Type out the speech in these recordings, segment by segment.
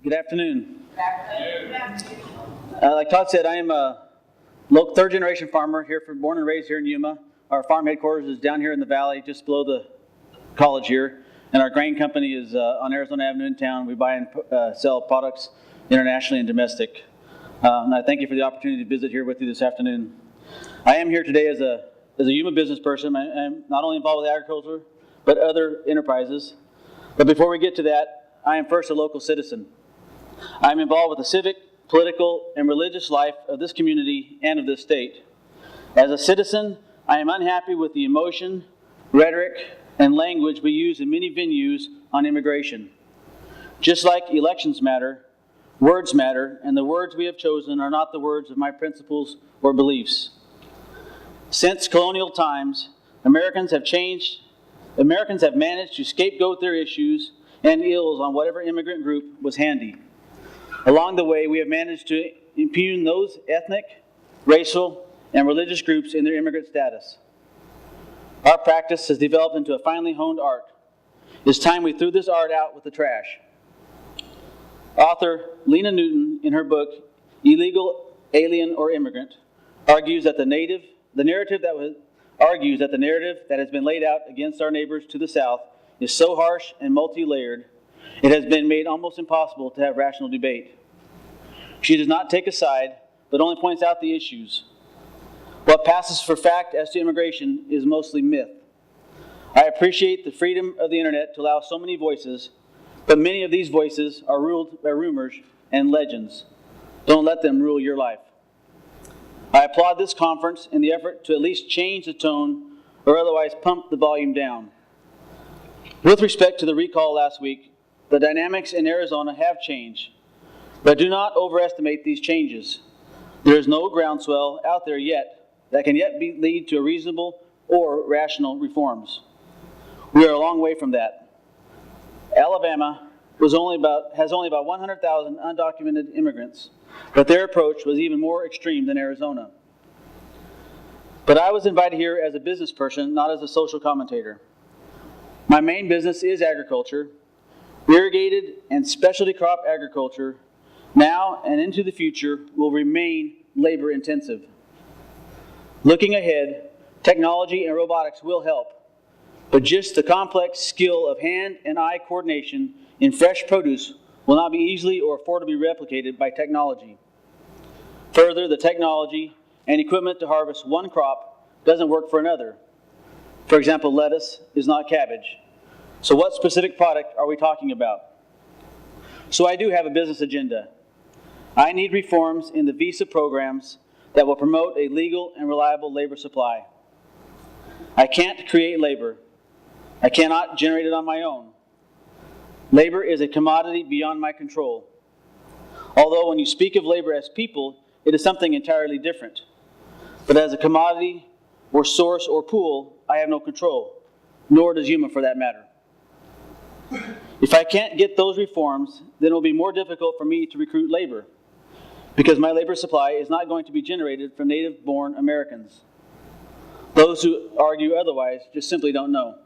Good afternoon. Like Todd said, I am a local third-generation farmer here, born and raised here in Yuma. Our farm headquarters is down here in the valley, just below the college here, and our grain company is on Arizona Avenue in town. We buy and sell products internationally and domestic. And I thank you for the opportunity to visit here with you this afternoon. I am here today as a Yuma business person. I am not only involved with agriculture, but other enterprises. But before we get to that, I am first a local citizen. I am involved with the civic, political, and religious life of this community and of this state. As a citizen, I am unhappy with the emotion, rhetoric, and language we use in many venues on immigration. Just like elections matter, words matter, and the words we have chosen are not the words of my principles or beliefs. Since colonial times, Americans have managed to scapegoat their issues and ills on whatever immigrant group was handy. Along the way, we have managed to impugn those ethnic, racial, and religious groups in their immigrant status. Our practice has developed into a finely honed art. It's time we threw this art out with the trash. Author Lena Newton, in her book, Illegal, Alien, or Immigrant, argues that the narrative that has been laid out against our neighbors to the south is so harsh and multi-layered, it has been made almost impossible to have rational debate. She does not take a side, but only points out the issues. What passes for fact as to immigration is mostly myth. I appreciate the freedom of the internet to allow so many voices, but many of these voices are ruled by rumors and legends. Don't let them rule your life. I applaud this conference in the effort to at least change the tone or otherwise pump the volume down. With respect to the recall last week, the dynamics in Arizona have changed, but do not overestimate these changes. There is no groundswell out there yet that can lead to a reasonable or rational reforms. We are a long way from that. Alabama has only about 100,000 undocumented immigrants, but their approach was even more extreme than Arizona. But I was invited here as a business person, not as a social commentator. My main business is agriculture, irrigated and specialty crop agriculture. Now and into the future will remain labor intensive. Looking ahead, technology and robotics will help, but just the complex skill of hand and eye coordination in fresh produce will not be easily or affordably replicated by technology. Further, the technology and equipment to harvest one crop doesn't work for another. For example, lettuce is not cabbage. So what specific product are we talking about? So I do have a business agenda. I need reforms in the visa programs that will promote a legal and reliable labor supply. I can't create labor. I cannot generate it on my own. Labor is a commodity beyond my control. Although when you speak of labor as people, it is something entirely different. But as a commodity or source or pool, I have no control, nor does Yuma for that matter. If I can't get those reforms, then it will be more difficult for me to recruit labor, because my labor supply is not going to be generated from native-born Americans. Those who argue otherwise just simply don't know.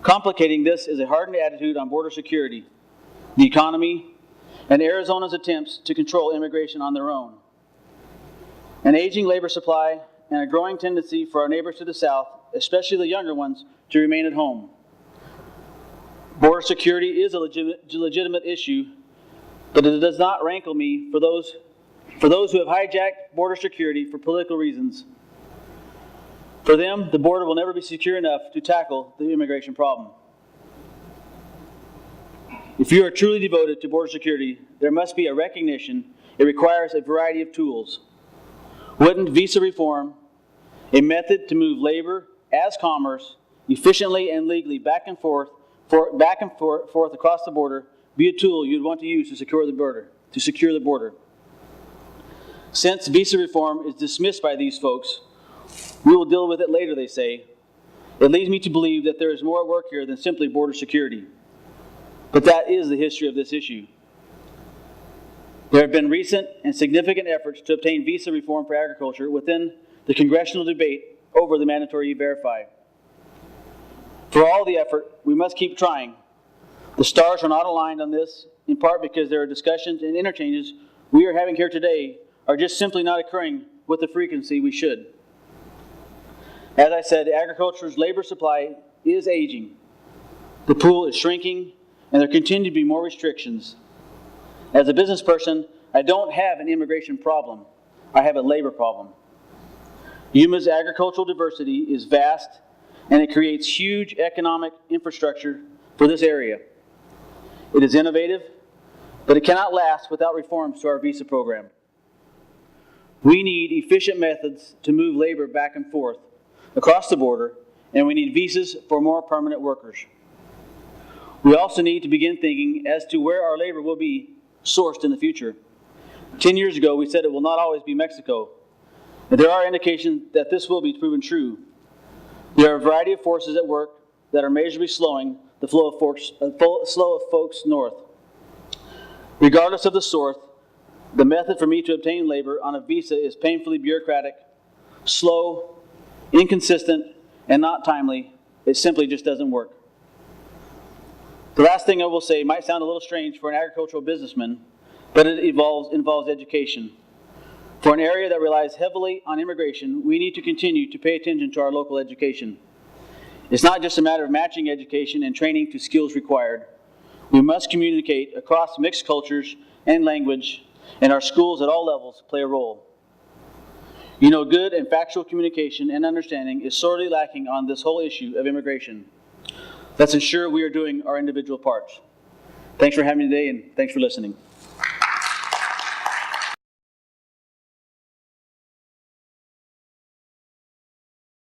Complicating this is a hardened attitude on border security, the economy, and Arizona's attempts to control immigration on their own. An aging labor supply and a growing tendency for our neighbors to the south, especially the younger ones, to remain at home. Border security is a legitimate issue, but it does not rankle me for those who have hijacked border security for political reasons. For them, the border will never be secure enough to tackle the immigration problem. If you are truly devoted to border security, there must be a recognition it requires a variety of tools. Wouldn't visa reform, a method to move labor as commerce efficiently and legally back and forth across the border, be a tool you'd want to use to secure the border? Since visa reform is dismissed by these folks, we will deal with it later, they say. It leads me to believe that there is more at work here than simply border security. But that is the history of this issue. There have been recent and significant efforts to obtain visa reform for agriculture within the congressional debate over the mandatory E-Verify. For all the effort, we must keep trying. The stars are not aligned on this, in part because there are discussions and interchanges we are having here today are just simply not occurring with the frequency we should. As I said, agriculture's labor supply is aging. The pool is shrinking, and there continue to be more restrictions. As a business person, I don't have an immigration problem. I have a labor problem. Yuma's agricultural diversity is vast, and it creates huge economic infrastructure for this area. It is innovative, but it cannot last without reforms to our visa program. We need efficient methods to move labor back and forth across the border, and we need visas for more permanent workers. We also need to begin thinking as to where our labor will be sourced in the future. 10 years ago, we said it will not always be Mexico. And there are indications that this will be proven true. There are a variety of forces at work that are measurably slowing the flow of folks north. Regardless of the source, the method for me to obtain labor on a visa is painfully bureaucratic, slow, inconsistent, and not timely. It simply just doesn't work. The last thing I will say might sound a little strange for an agricultural businessman, but it involves education. For an area that relies heavily on immigration, we need to continue to pay attention to our local education. It's not just a matter of matching education and training to skills required. We must communicate across mixed cultures and language, and our schools at all levels play a role. You know, good and factual communication and understanding is sorely lacking on this whole issue of immigration. Let's ensure we are doing our individual parts. Thanks for having me today, and thanks for listening.